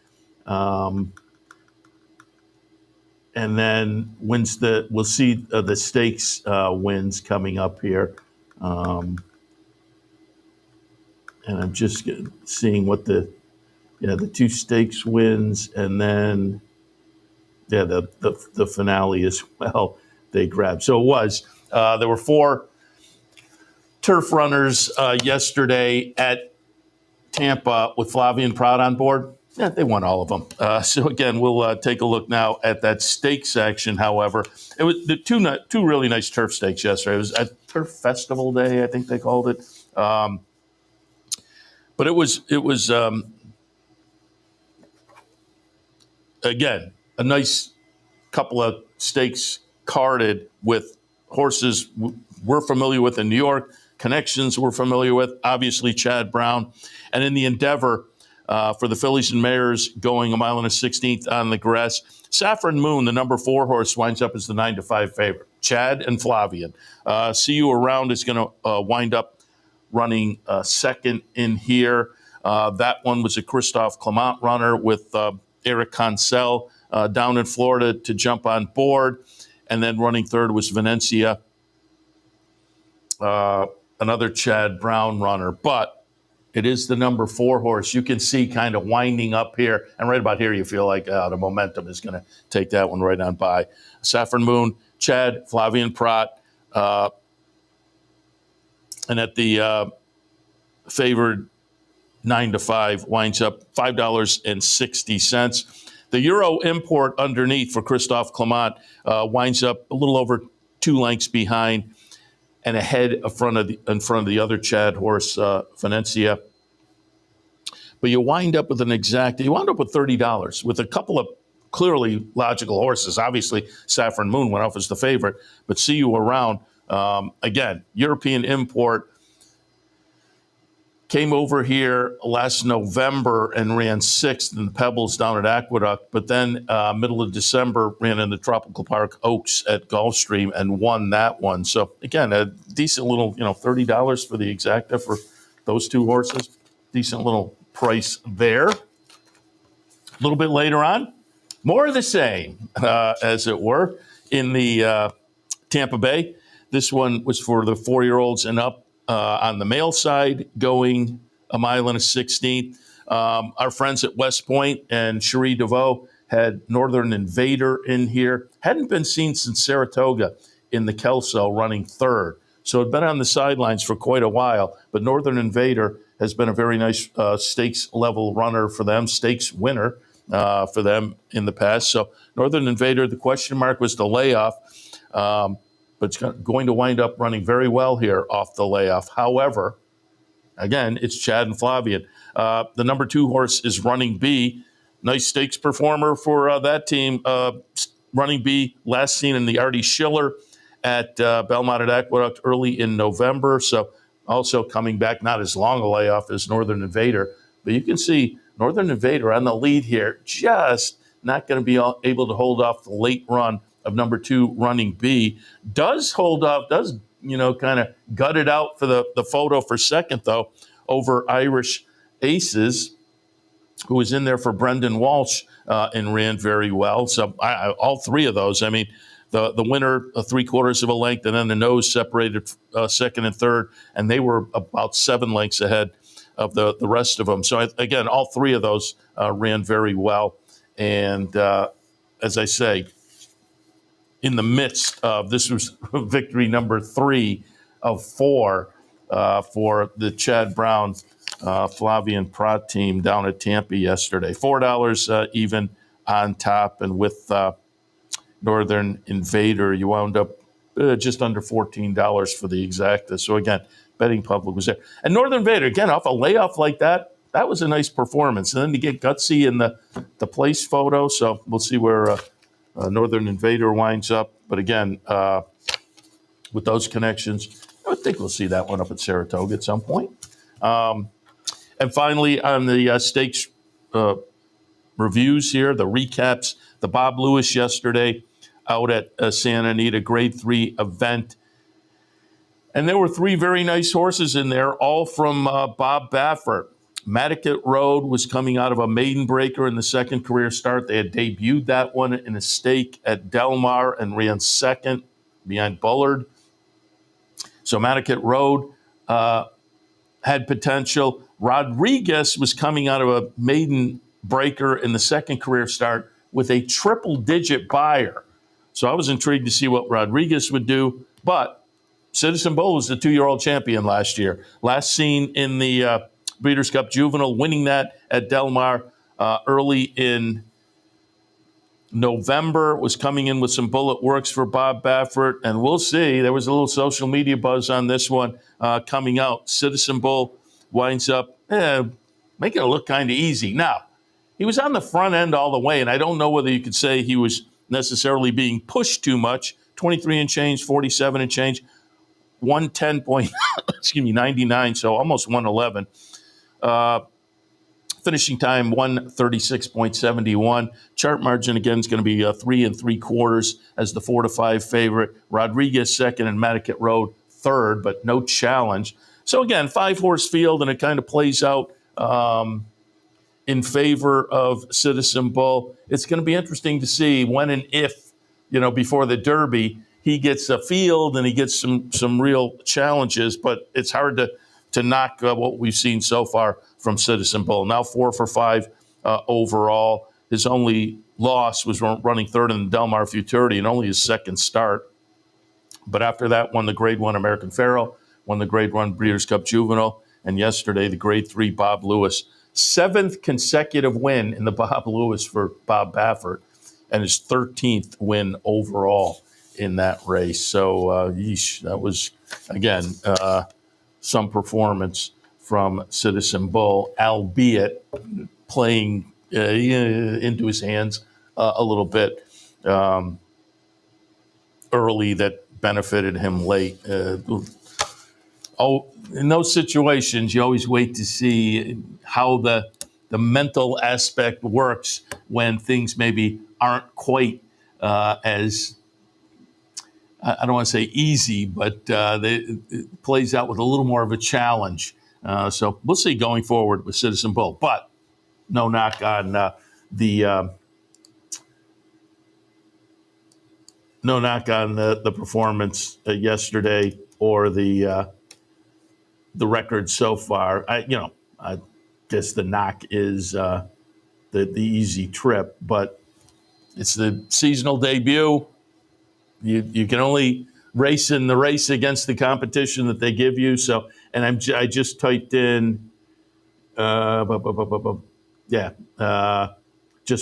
C: And then we'll see the stakes wins coming up here. And I'm just seeing what the 2 stakes wins, and then the finale as well they grabbed. So it was there were 4 turf runners yesterday at Tampa with Flavien Prat on board. Yeah, they won all of them. So again, we'll take a look now at that stakes action. However, it was the two really nice turf stakes yesterday. It was a Turf Festival Day, I think they called it. But it was again a nice couple of stakes carded with horses we're familiar with in New York, connections we're familiar with, obviously Chad Brown, and in the Endeavor for the Phillies and Mayors going 1 1/16 on the grass. Saffron Moon, the number 4 horse, winds up as the 9-5 favorite. Chad and Flavien. See You Around is going to wind up running second in here. That one was a Christophe Clement runner with Eric Consell down in Florida to jump on board. And then running third was Venencia, another Chad Brown runner. But it is the number 4 horse. You can see kind of winding up here. And right about here, you feel like the momentum is going to take that one right on by. Saffron Moon, Chad, Flavien Prat, and at the favored 9-5 winds up $5.60. The Euro import underneath for Christophe Clement winds up a little over 2 lengths behind and ahead in front of the other Chad horse, Venencia. But you wind up with $30 with a couple of clearly logical horses. Obviously, Saffron Moon went off as the favorite, but See You Around. Again, European import, came over here last November and ran 6th in the Pebbles down at Aqueduct, but then middle of December ran in the Tropical Park Oaks at Gulfstream and won that one. So again, a decent little, $30 for the exacta for those 2 horses. Decent little price there. A little bit later on, more of the same, as it were, in the Tampa Bay. This one was for the 4-year-olds and up on the male side, going 1 1/16. Our friends at West Point and Cherie DeVoe had Northern Invader in here. Hadn't been seen since Saratoga in the Kelso running 3rd. So had been on the sidelines for quite a while. But Northern Invader has been a very nice stakes level runner for them, stakes winner for them in the past. So Northern Invader, the question mark was the layoff. But it's going to wind up running very well here off the layoff. However, again, it's Chad and Flavien. The number 2 horse is Running B. Nice stakes performer for that team. Running B, last seen in the Artie Schiller at Belmont at Aqueduct early in November. So also coming back, not as long a layoff as Northern Invader. But you can see Northern Invader on the lead here, just not going to be able to hold off the late run of number 2, Running B. Does hold up, kind of gut it out for the photo for second, though, over Irish Aces. who was in there for Brendan Walsh and ran very well. So all three of those, I mean, the winner, 3/4 of a length, and then the nose separated second and third, and they were about 7 lengths ahead of the rest of them. So, again, all three of those ran very well. And as I say, in the midst of, this was victory number 3 of 4 for the Chad Brown, Flavian Prat team down at Tampa yesterday. $4 even on top, and with Northern Invader, you wound up just under $14 for the exacta. So again, betting public was there. And Northern Invader, again, off a layoff like that, that was a nice performance. And then to get gutsy in the place photo. So we'll see where Northern Invader winds up. But again, with those connections, I think we'll see that one up at Saratoga at some point. And finally, on the stakes reviews here, the recaps, the Bob Lewis yesterday out at Santa Anita, grade 3 event. And there were 3 very nice horses in there, all from Bob Baffert. Matticat Road was coming out of a maiden breaker in the second career start. They had debuted that one in a stake at Del Mar and ran second behind Bullard. So Matticat Road had potential. Rodriguez was coming out of a maiden breaker in the second career start with a triple-digit buyer. So I was intrigued to see what Rodriguez would do. But Citizen Bull was the 2-year-old champion last year. Last seen in the Breeders' Cup Juvenile, winning that at Del Mar early in November, was coming in with some bullet works for Bob Baffert. And we'll see. There was a little social media buzz on this one coming out. Citizen Bull winds up making it look kind of easy. Now, he was on the front end all the way, and I don't know whether you could say he was necessarily being pushed too much. 23 and change, 47 and change, 110.99, so almost 111. Finishing time 136.71. Chart margin again is going to be 3 3/4 as the 4 to 5 favorite. Rodriguez second and Matticat Road third, but no challenge. So again, 5-horse field, and it kind of plays out in favor of Citizen Bull. It's going to be interesting to see when and if, before the Derby, he gets a field and he gets some real challenges. But it's hard to knock what we've seen so far from Citizen Bull. Now 4 for 5 overall. His only loss was running third in the Del Mar Futurity and only his second start. But after that, won the Grade 1 American Pharoah, won the Grade 1 Breeders' Cup Juvenile, and yesterday the Grade 3 Bob Lewis. 7th consecutive win in the Bob Lewis for Bob Baffert, and his 13th win overall in that race. So, that was, again, some performance from Citizen Bull, albeit playing into his hands a little bit early that benefited him late. In those situations, you always wait to see how the mental aspect works when things maybe aren't quite as, I don't want to say easy, but it plays out with a little more of a challenge. So we'll see going forward with Citizen Bull. But no knock on the performance yesterday or the record so far. I guess the knock is the easy trip, but it's the seasonal debut. You can only race in the race against the competition that they give you. So, and I just typed in, just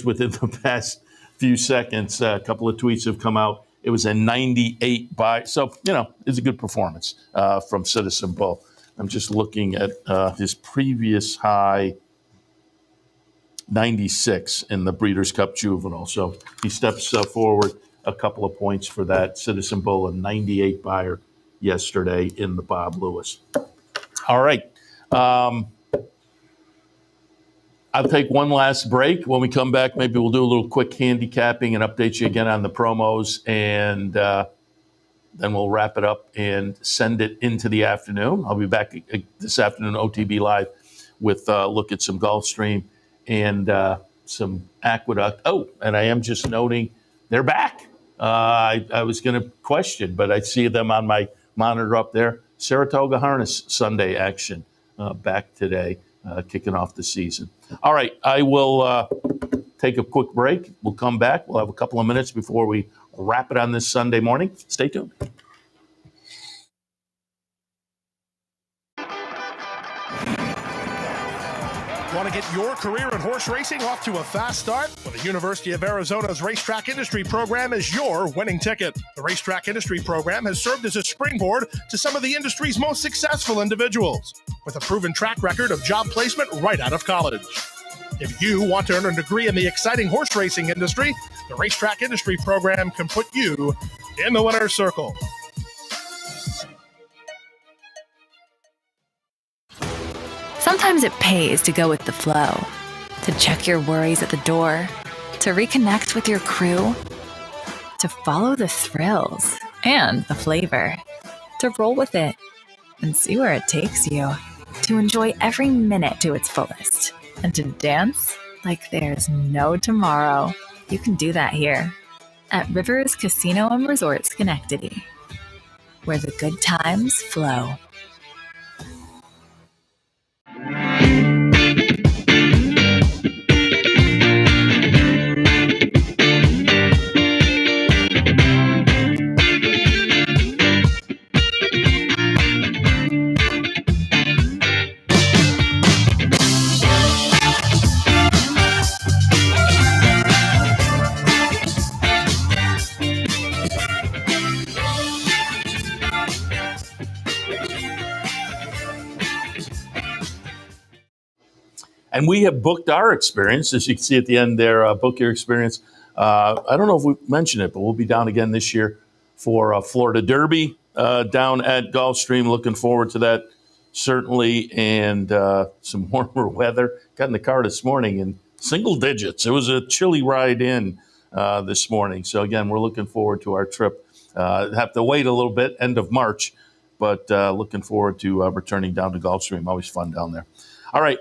C: within the past few seconds, a couple of tweets have come out. It was a 98 buy. So, it's a good performance from Citizen Bull. I'm just looking at his previous high, 96 in the Breeders' Cup Juvenile. So he steps forward a couple of points for that. Citizen Bull, a 98 buyer yesterday in the Bob Lewis. All right. I'll take one last break. When we come back, maybe we'll do a little quick handicapping and update you again on the promos, and then we'll wrap it up and send it into the afternoon. I'll be back this afternoon, OTB Live, with a look at some Gulfstream and some Aqueduct. Oh, and I am just noting they're back. I was going to question, but I see them on my monitor up there. Saratoga Harness Sunday action back today, kicking off the season. All right, I will take a quick break. We'll come back. We'll have a couple of minutes before we wrap it on this Sunday morning. Stay tuned.
A: Want to get your career in horse racing off to a fast start? Well, the University of Arizona's Racetrack Industry Program is your winning ticket. The Racetrack Industry Program has served as a springboard to some of the industry's most successful individuals, with a proven track record of job placement right out of college. If you want to earn a degree in the exciting horse racing industry, the Racetrack Industry Program can put you in the winner's circle.
D: Sometimes it pays to go with the flow, to check your worries at the door, to reconnect with your crew, to follow the thrills and the flavor, to roll with it and see where it takes you, to enjoy every minute to its fullest, and to dance like there's no tomorrow. You can do that here at Rivers Casino and Resort Schenectady, where the good times flow.
C: And we have booked our experience, as you can see at the end there, book your experience. I don't know if we mentioned it, but we'll be down again this year for Florida Derby down at Gulfstream. Looking forward to that, certainly, and some warmer weather. Got in the car this morning in single digits. It was a chilly ride in this morning. So, again, we're looking forward to our trip. Have to wait a little bit, end of March, but looking forward to returning down to Gulfstream. Always fun down there. All right.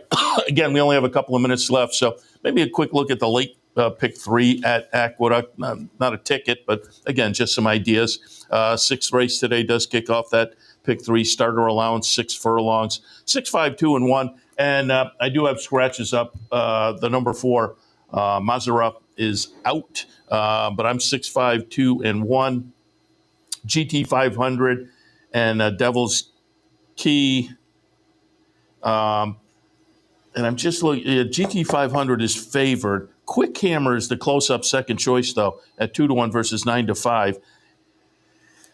C: Again, we only have a couple of minutes left, so maybe a quick look at the late pick 3 at Aqueduct. Not a ticket, but again, just some ideas. Sixth race today does kick off that pick 3 starter allowance, 6 furlongs, 6, 5, 2, and 1. And I do have scratches up. The number 4, Mazara, is out, but I'm 6, 5, 2, and 1. GT 500 and Devil's Key. And I'm just looking, GT 500 is favored. Quick Hammer is the close-up second choice, though, at 2-1 versus 9-5.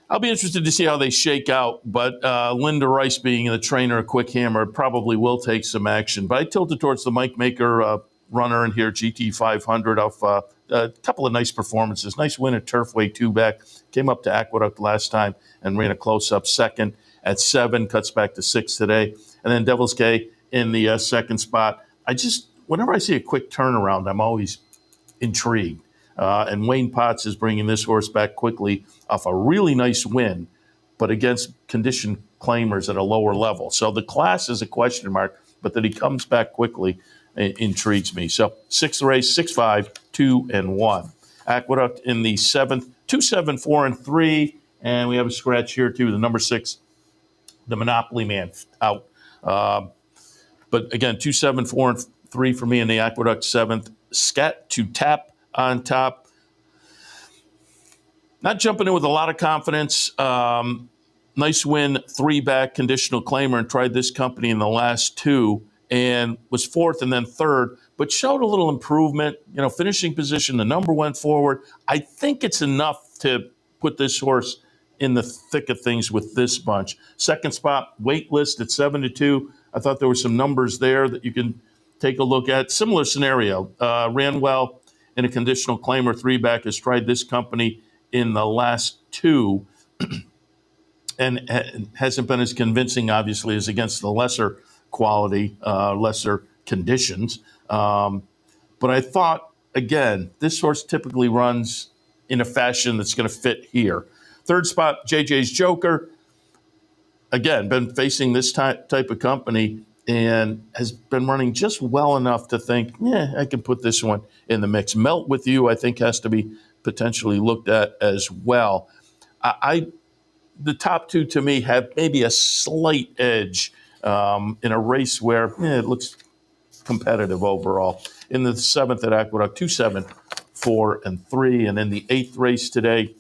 C: I'll be interested to see how they shake out, but Linda Rice being the trainer of Quick Hammer probably will take some action. But I tilted towards the Mike Maker runner in here, GT 500, off a couple of nice performances. Nice win at Turfway 2-back. Came up to Aqueduct last time and ran a close-up second at 7, cuts back to 6 today. And then Devil's K in the second spot. Whenever I see a quick turnaround, I'm always intrigued. And Wayne Potts is bringing this horse back quickly off a really nice win, but against condition claimers at a lower level. So the class is a question mark, but that he comes back quickly intrigues me. So sixth race, 6, 5, 2, and 1. Aqueduct in the 7th, 2, 7, 4, and 3. And we have a scratch here too, the number 6, the Monopoly Man, out. But again, 2, 7, 4, and 3 for me in the Aqueduct 7th. Scat to Tap on top. Not jumping in with a lot of confidence. Nice win, 3-back conditional claimer, and tried this company in the last 2 and was 4th and then 3rd, but showed a little improvement. Finishing position, the number went forward. I think it's enough to put this horse in the thick of things with this bunch. Second spot, wait list at 7-2. I thought there were some numbers there that you can take a look at. Similar scenario. Ran well in a conditional claimer, 3-back, has tried this company in the last 2 and hasn't been as convincing, obviously, as against the lesser quality, lesser conditions. But I thought, again, this horse typically runs in a fashion that's going to fit here. Third spot, JJ's Joker. Again, been facing this type of company and has been running just well enough to think, I can put this one in the mix. Melt With You, I think, has to be potentially looked at as well. The top two to me have maybe a slight edge in a race where it looks competitive overall. In the seventh at Aqueduct, 2, 7, 4, and 3. And in the eighth race today,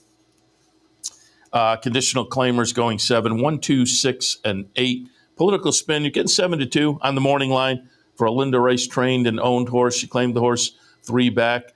C: conditional claimers going 7, 1, 2, 6, and 8. Political spin, you're getting 7-2 on the morning line for a Linda Rice trained and owned horse. She claimed the horse 3 back.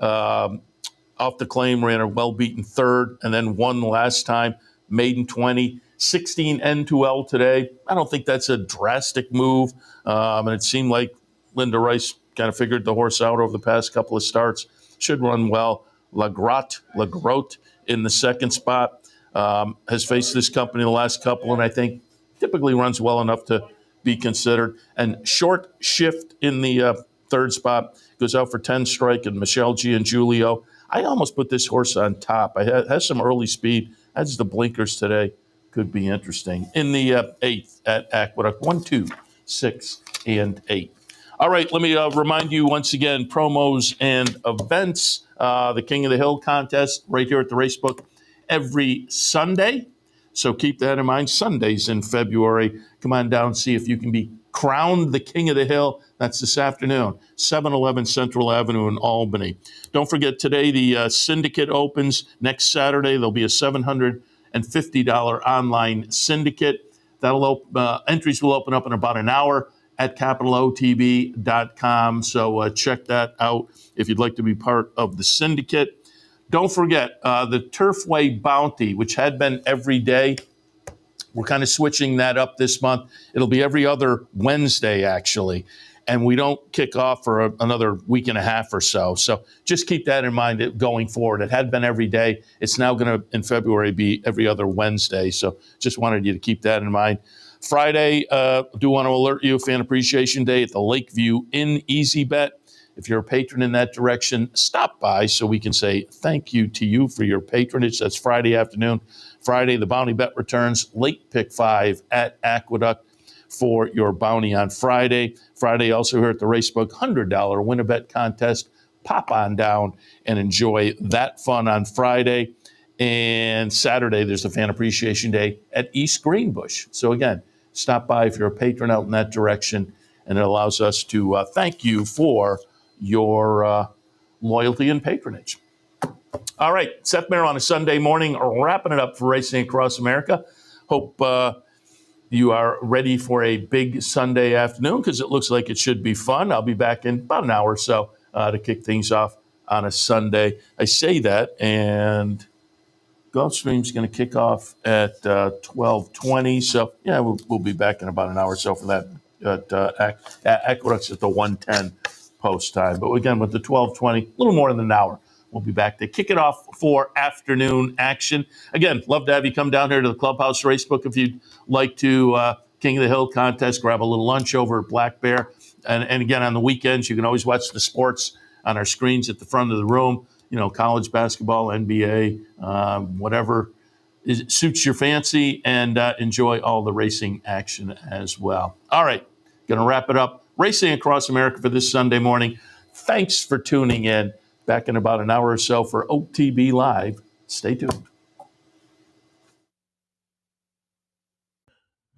C: Off the claim, ran a well-beaten third, and then won last time, maiden 20, 16 N2L today. I don't think that's a drastic move, and it seemed like Linda Rice kind of figured the horse out over the past couple of starts. Should run well. La Grotte in the second spot has faced this company the last couple, and I think typically runs well enough to be considered. And Short Shift in the third spot goes out for 10 strike, and Michelle G. and Giulio. I almost put this horse on top. Has some early speed. Has the blinkers today. Could be interesting. In the eighth at Aqueduct, 1, 2, 6, and 8. All right, let me remind you once again, promos and events. The King of the Hill contest right here at the Racebook every Sunday. So keep that in mind. Sundays in February. Come on down and see if you can be crowned the King of the Hill. That's this afternoon, 711 Central Avenue in Albany. Don't forget, today the syndicate opens. Next Saturday, there'll be a $750 online syndicate. Entries will open up in about an hour at capitalotb.com. So check that out if you'd like to be part of the syndicate. Don't forget the Turfway Bounty, which had been every day. We're kind of switching that up this month. It'll be every other Wednesday, actually. And we don't kick off for another week and a half or so. So just keep that in mind going forward. It had been every day. It's now going to, in February, be every other Wednesday. So just wanted you to keep that in mind. Friday, do want to alert you, Fan Appreciation Day at the Lakeview in Easy Bet. If you're a patron in that direction, stop by so we can say thank you to you for your patronage. That's Friday afternoon. Friday, the bounty bet returns, late pick 5 at Aqueduct for your bounty on Friday. Friday, also here at the Racebook, $100 win-a-bet contest. Pop on down and enjoy that fun on Friday. And Saturday, there's the Fan Appreciation Day at East Greenbush. So again, stop by if you're a patron out in that direction, and it allows us to thank you for your loyalty and patronage. All right, Seth Merrow on a Sunday morning, wrapping it up for Racing Across America. Hope you are ready for a big Sunday afternoon, because it looks like it should be fun. I'll be back in about an hour or so to kick things off on a Sunday. I say that, and Gulfstream's going to kick off at 12:20. So, yeah, we'll be back in about an hour or so for that. Aqueduct's at the 1:10 post time. But again, with the 12:20, a little more than an hour, we'll be back to kick it off for afternoon action. Again, love to have you come down here to the Clubhouse Racebook if you'd like to. King of the Hill contest, grab a little lunch over at Black Bear. And again, on the weekends, you can always watch the sports on our screens at the front of the room. You know, college basketball, NBA, whatever suits your fancy, and enjoy all the racing action as well. All right, going to wrap it up. Racing Across America for this Sunday morning. Thanks for tuning in. Back in about an hour or so for OTB Live. Stay tuned.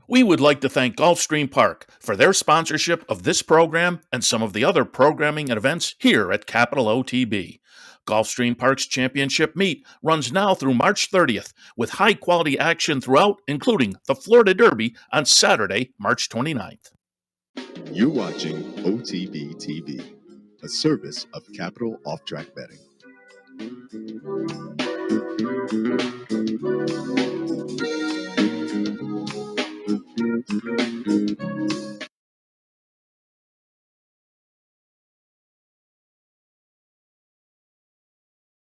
C: We would like to thank Gulfstream Park for their sponsorship of this program and some of the other programming and events here at Capital OTB. Gulfstream Park's championship meet runs now through March 30th with high-quality action throughout, including the Florida Derby on Saturday, March 29th.
E: You're watching OTB TV, a service of Capital Off-Track Betting.